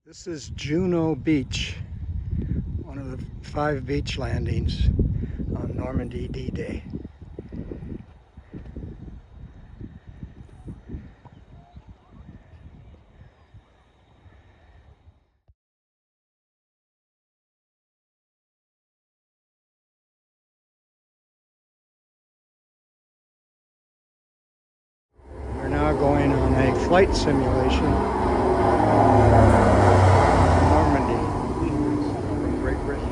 This is Juno Beach, one of the 5 beach landings on Normandy D-Day. We're now going on a flight simulation in Normandy from Great Britain.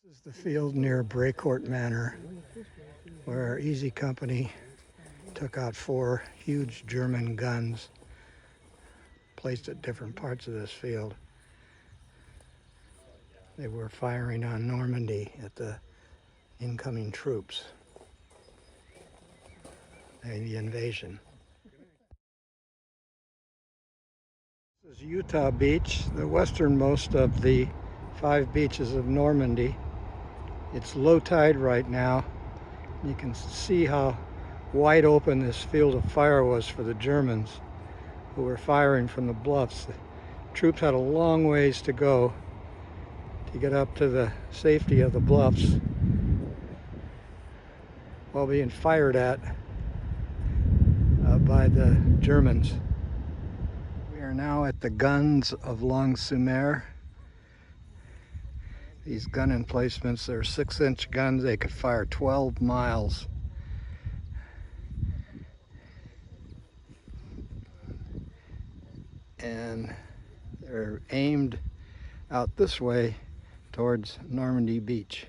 This is the field near Brecourt Manor, where Easy Company took out 4 huge German guns placed at different parts of this field. They were firing on Normandy at the incoming troops, the invasion. This is Utah Beach, the westernmost of the 5 beaches of Normandy. It's low tide right now. You can see how wide open this field of fire was for the Germans who were firing from the bluffs. The troops had a long ways to go to get up to the safety of the bluffs while being fired at by the Germans. We are now at the guns of Long-sur-Mer. These gun emplacements, they're 6-inch guns. They could fire 12 miles. And they're aimed out this way towards Normandy Beach.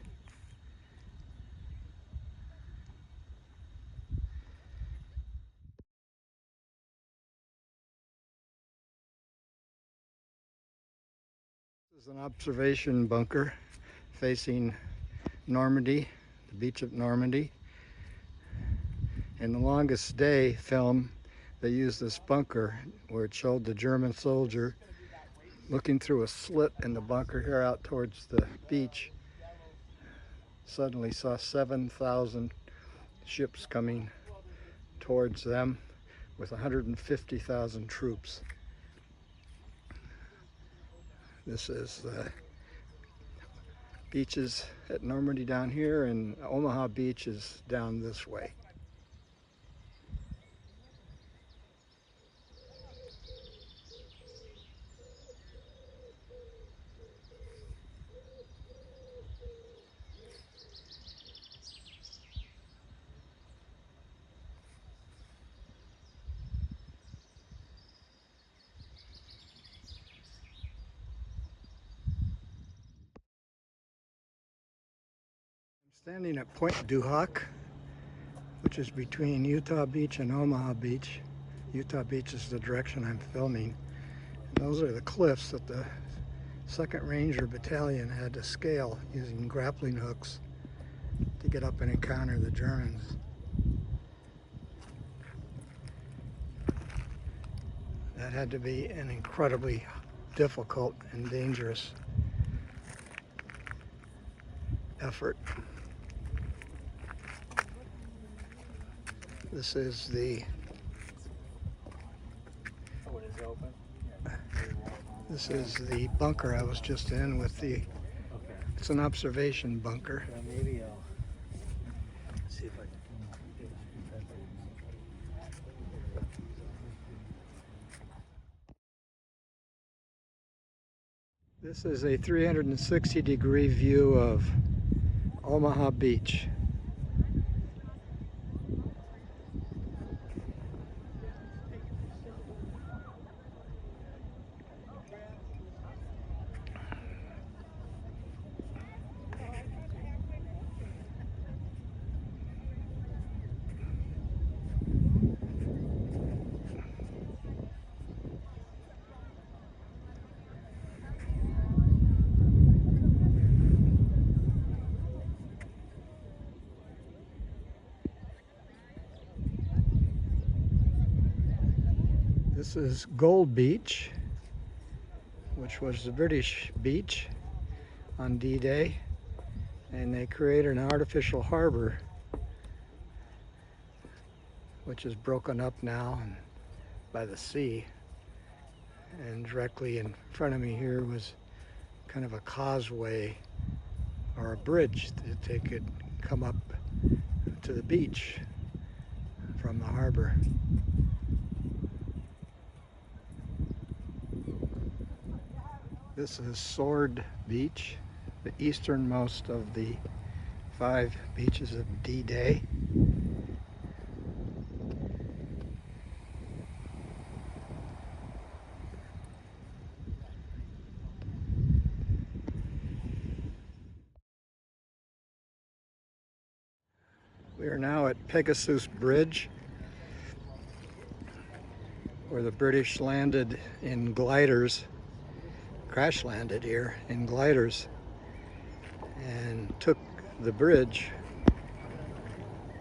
This is an observation bunker facing Normandy, the beach of Normandy. In the Longest Day film, they used this bunker where it showed the German soldier looking through a slit in the bunker here out towards the beach. Suddenly saw 7,000 ships coming towards them with 150,000 troops. This is the beaches at Normandy down here, and Omaha Beach is down this way. Standing at Point du Hoc, which is between Utah Beach and Omaha Beach. Utah Beach is the direction I'm filming. And those are the cliffs that the 2nd Ranger Battalion had to scale using grappling hooks to get up and encounter the Germans. That had to be an incredibly difficult and dangerous effort. This is the This is the bunker I was just in with the, it's an observation bunker. Maybe I'll see if I can. This is a 360-degree view of Omaha Beach. This is Gold Beach, which was the British beach on D-Day, and they created an artificial harbor which is broken up now by the sea, and directly in front of me here was kind of a causeway or a bridge that they could come up to the beach from the harbor. This is Sword Beach, the easternmost of the 5 beaches of D-Day. We are now at Pegasus Bridge, where the British landed in gliders, crash landed here in gliders, and took the bridge.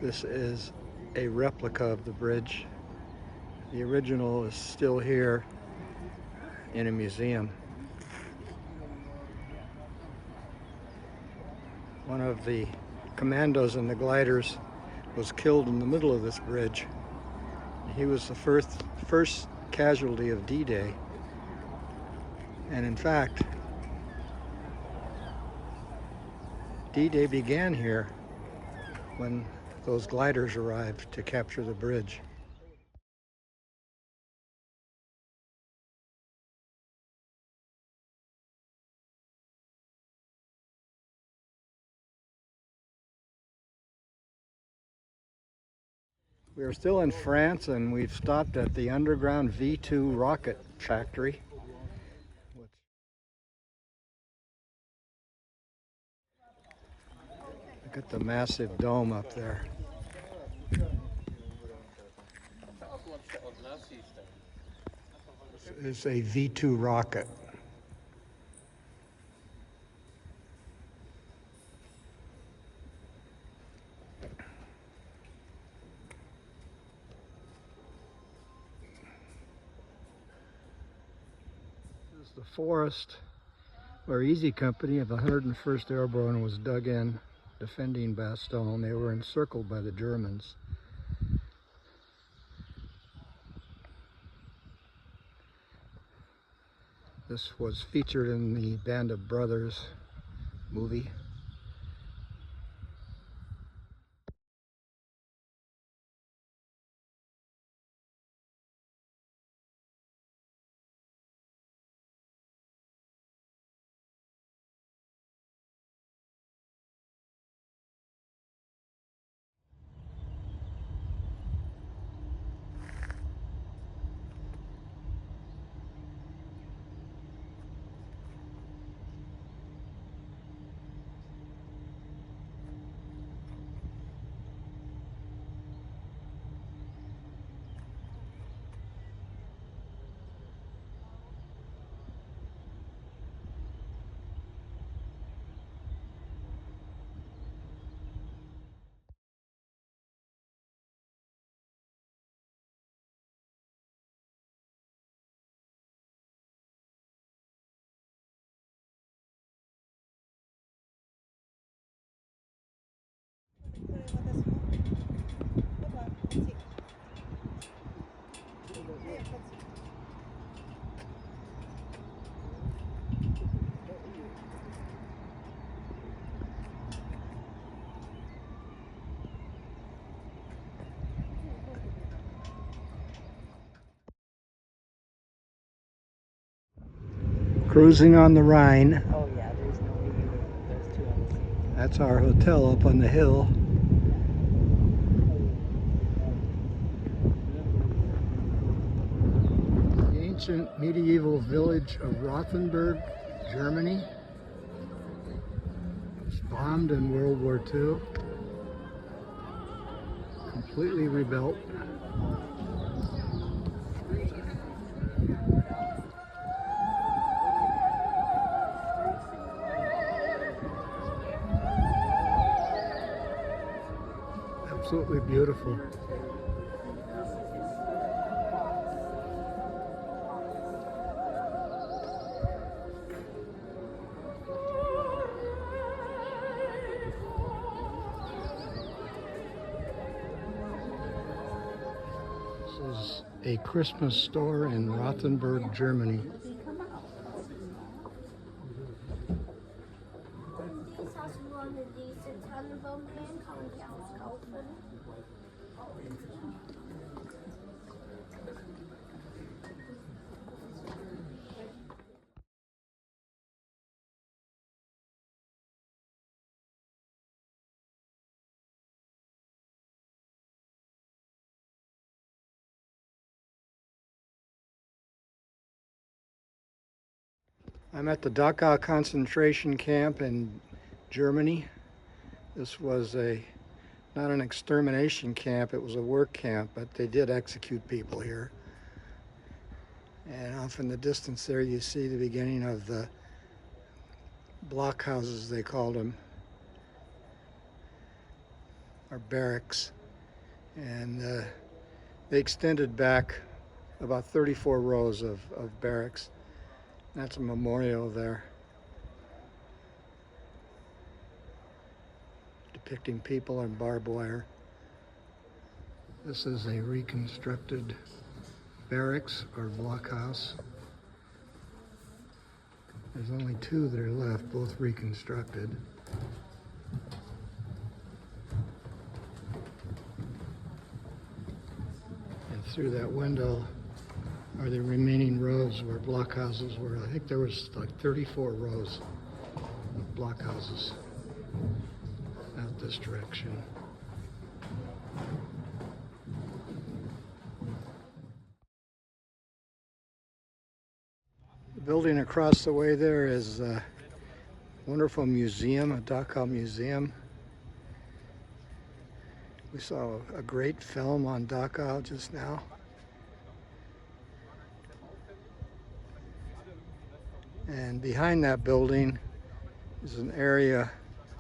This is a replica of the bridge. The original is still here in a museum. One of the commandos in the gliders was killed in the middle of this bridge. He was the first casualty of D-Day. And in fact, D-Day began here when those gliders arrived to capture the bridge. We are still in France, and we've stopped at the underground V2 rocket factory. Look at the massive dome up there. This is a V2 rocket. This is the forest where Easy Company of the 101st Airborne was dug in, defending Bastogne. They were encircled by the Germans. This was featured in the Band of Brothers movie. Cruising on the Rhine. Oh yeah, there's no need. There's two on the scene. That's our hotel up on the hill. The ancient medieval village of Rothenburg, Germany. It was bombed in World War II. Completely rebuilt. Absolutely beautiful. This is a Christmas store in Rothenburg, Germany. Hast du eine diese Tannenbaum gehen? Kann man die auskaufen? I'm at the Dachau concentration camp in Germany. This was not an extermination camp, it was a work camp, but they did execute people here. And off in the distance there you see the beginning of the blockhouses, they called them, or barracks. And they extended back about 34 rows of barracks. That's a memorial there, depicting people on barbed wire. This is a reconstructed barracks or blockhouse. There's only two that are left, both reconstructed. And through that window are the remaining rows where blockhouses were. I think there was like 34 rows of blockhouses out this direction. The building across the way there is a wonderful museum, a Dachau museum. We saw a great film on Dachau just now. And behind that building is an area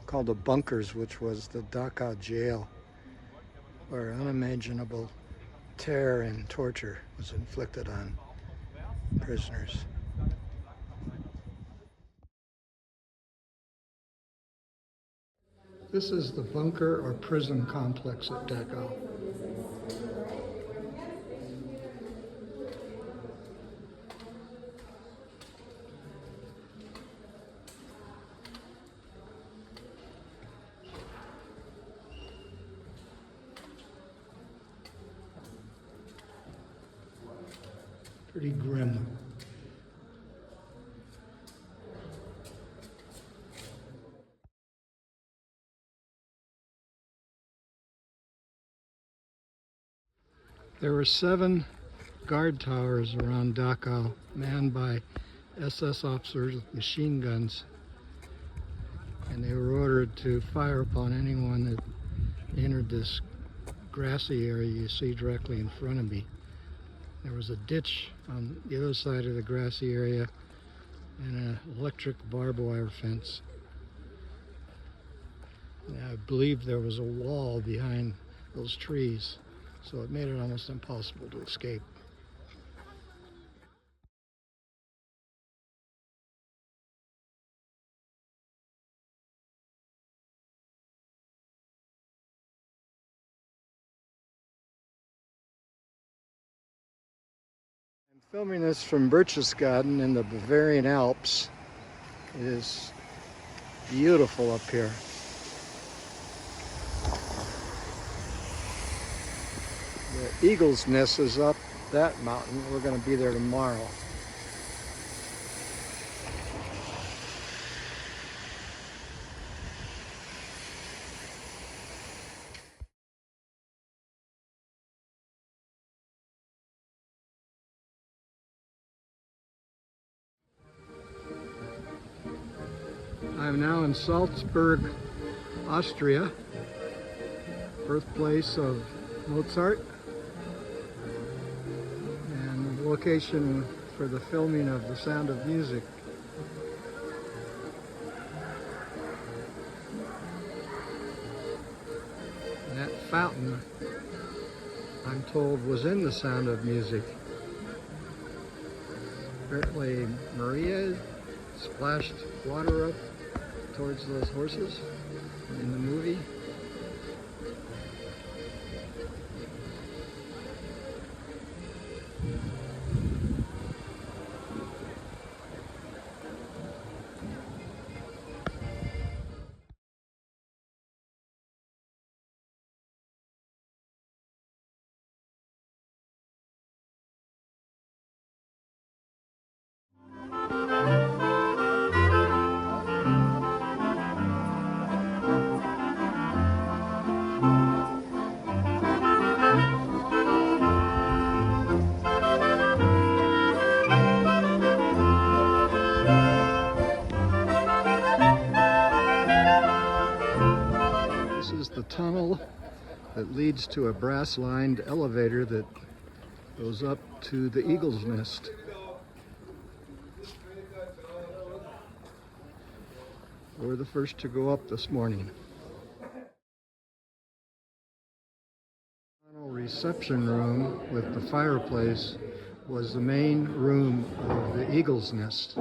called the bunkers, which was the Dachau jail, where unimaginable terror and torture was inflicted on prisoners. This is the bunker or prison complex at Dachau. Pretty grim. There were 7 guard towers around Dachau, manned by SS officers with machine guns, and they were ordered to fire upon anyone that entered this grassy area you see directly in front of me. There was a ditch on the other side of the grassy area and an electric barbed wire fence. And I believe there was a wall behind those trees, so it made it almost impossible to escape. I'm filming this from Berchtesgaden in the Bavarian Alps. It is beautiful up here. The Eagle's Nest is up that mountain. We're going to be there tomorrow. I'm now in Salzburg, Austria, birthplace of Mozart, and location for the filming of The Sound of Music. And that fountain, I'm told, was in The Sound of Music. Apparently Maria splashed water up towards those horses in the movie. This is the tunnel that leads to a brass-lined elevator that goes up to the Eagle's Nest. We're the first to go up this morning. The reception room with the fireplace was the main room of the Eagle's Nest.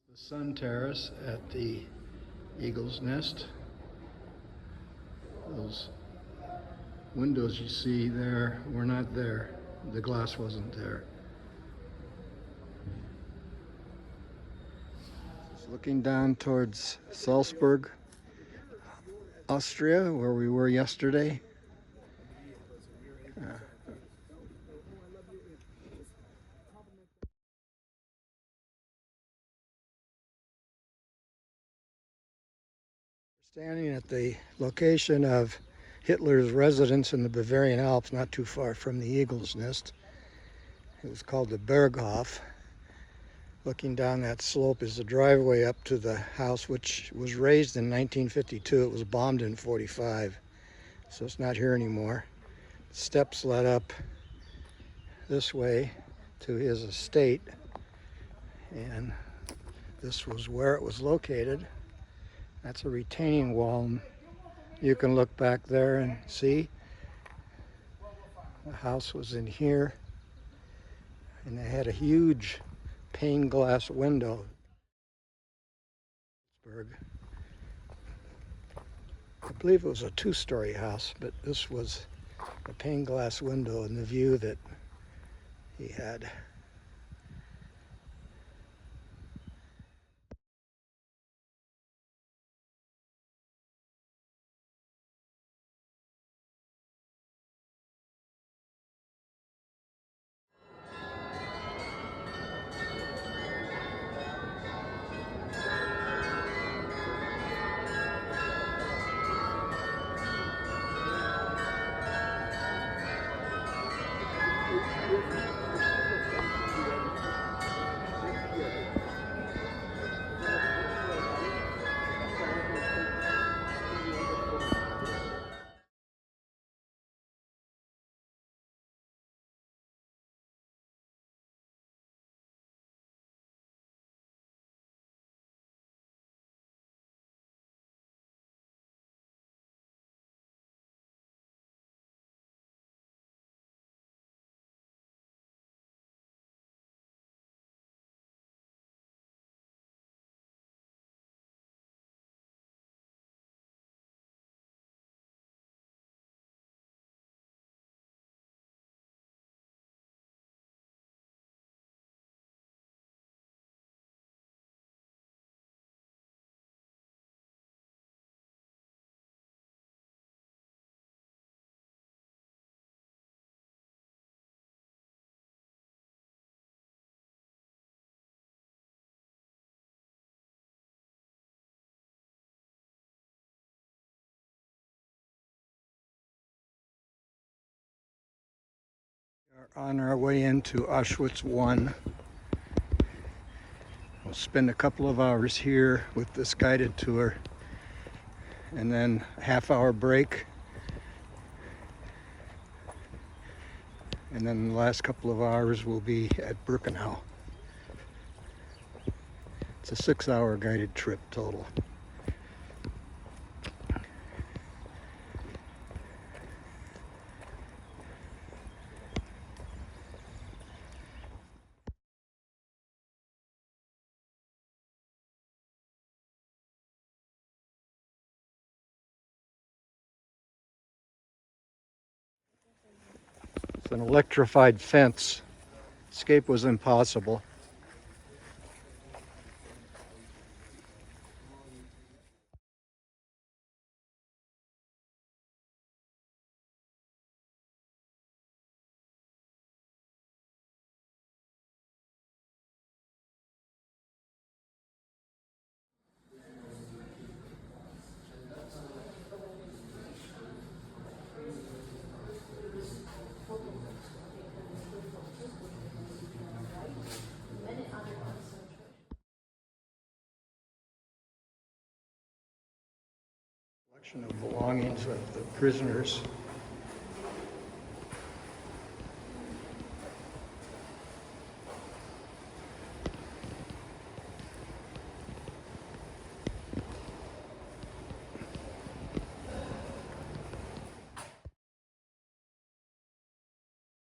The sun terrace at the Eagle's Nest. Those windows you see there were not there. The glass wasn't there. Just looking down towards Salzburg, Austria, where we were yesterday. Standing at the location of Hitler's residence in the Bavarian Alps, not too far from the Eagle's Nest. It was called the Berghof. Looking down that slope is the driveway up to the house, which was raised in 1952. It was bombed in 45, so it's not here anymore. Steps led up this way to his estate, and this was where it was located. That's a retaining wall. You can look back there and see the house was in here, and they had a huge pane glass window. I believe it was a two-story house, but this was a pane glass window and the view that he had. We're on our way into Auschwitz I. We'll spend a couple of hours here with this guided tour, and then a half-hour break, and then the last couple of hours will be at Birkenau. It's a 6-hour guided trip total. It's an electrified fence. Escape was impossible. Collection of belongings of the prisoners.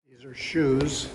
These are shoes.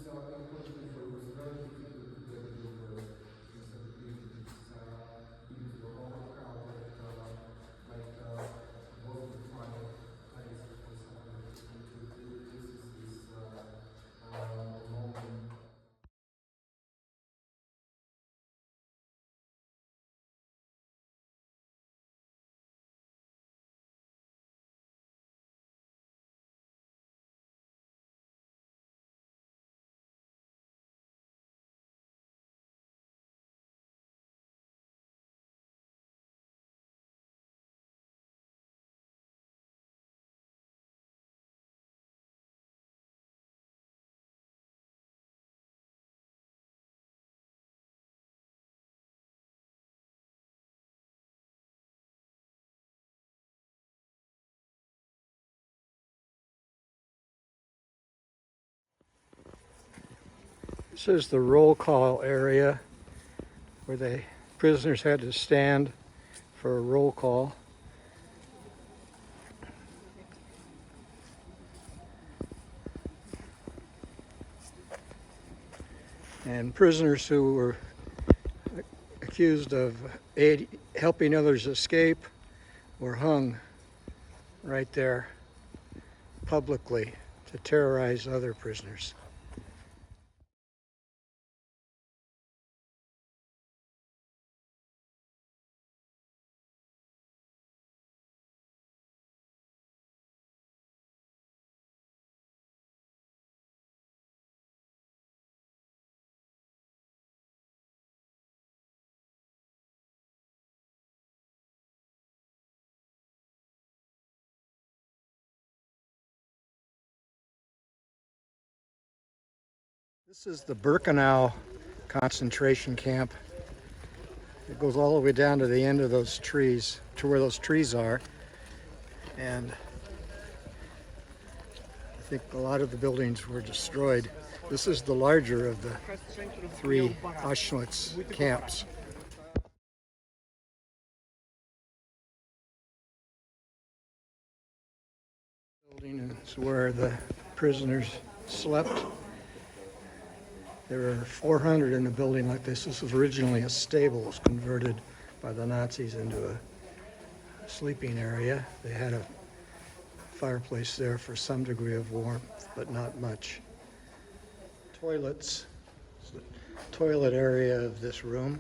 Pelo que foi frustrante, tutti doveva essere quindi into the whole crowd was the final place for someone to this is this moment. This is the roll call area where the prisoners had to stand for a roll call. And prisoners who were accused of helping others escape were hung right there publicly to terrorize other prisoners. This is the Birkenau concentration camp. It goes all the way down to the end of those trees, to where those trees are. And I think a lot of the buildings were destroyed. This is the larger of the 3 Auschwitz camps. Building is where the prisoners slept. There were 400 in a building like this. This was originally a stable. It was converted by the Nazis into a sleeping area. They had a fireplace there for some degree of warmth, but not much. Toilets. It's the toilet area of this room.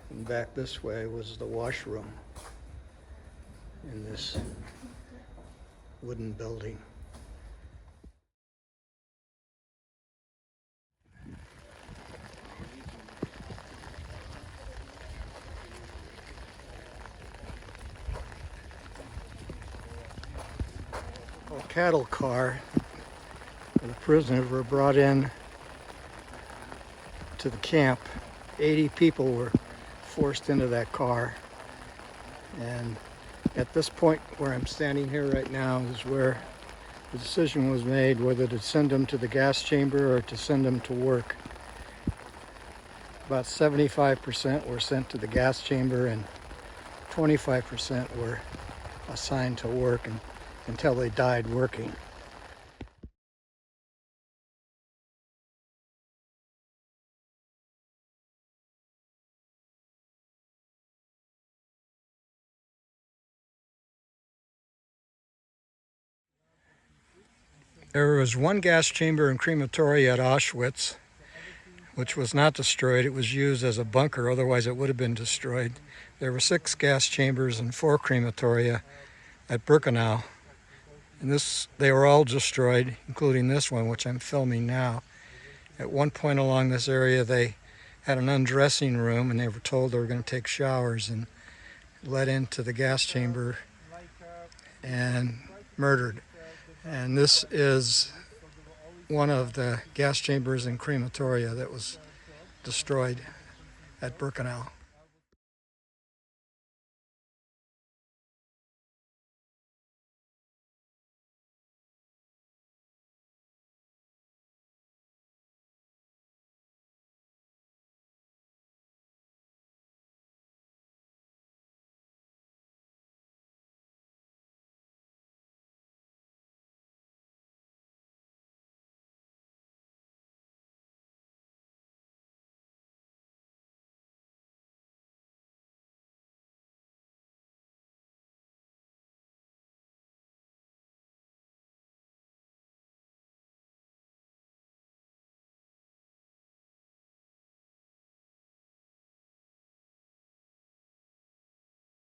And back this way was the washroom in this wooden building. A cattle car where the prisoners were brought in to the camp. 80 people were forced into that car, and at this point where I'm standing here right now is where the decision was made whether to send them to the gas chamber or to send them to work. About 75% were sent to the gas chamber and 25% were assigned to work until they died working. There was one gas chamber and crematoria at Auschwitz, which was not destroyed. It was used as a bunker, otherwise it would have been destroyed. There were 6 gas chambers and 4 crematoria at Birkenau. And they were all destroyed, including this one, which I'm filming now. At one point along this area, they had an undressing room, and they were told they were going to take showers, and led into the gas chamber and murdered. And this is one of the gas chambers and crematoria that was destroyed at Birkenau.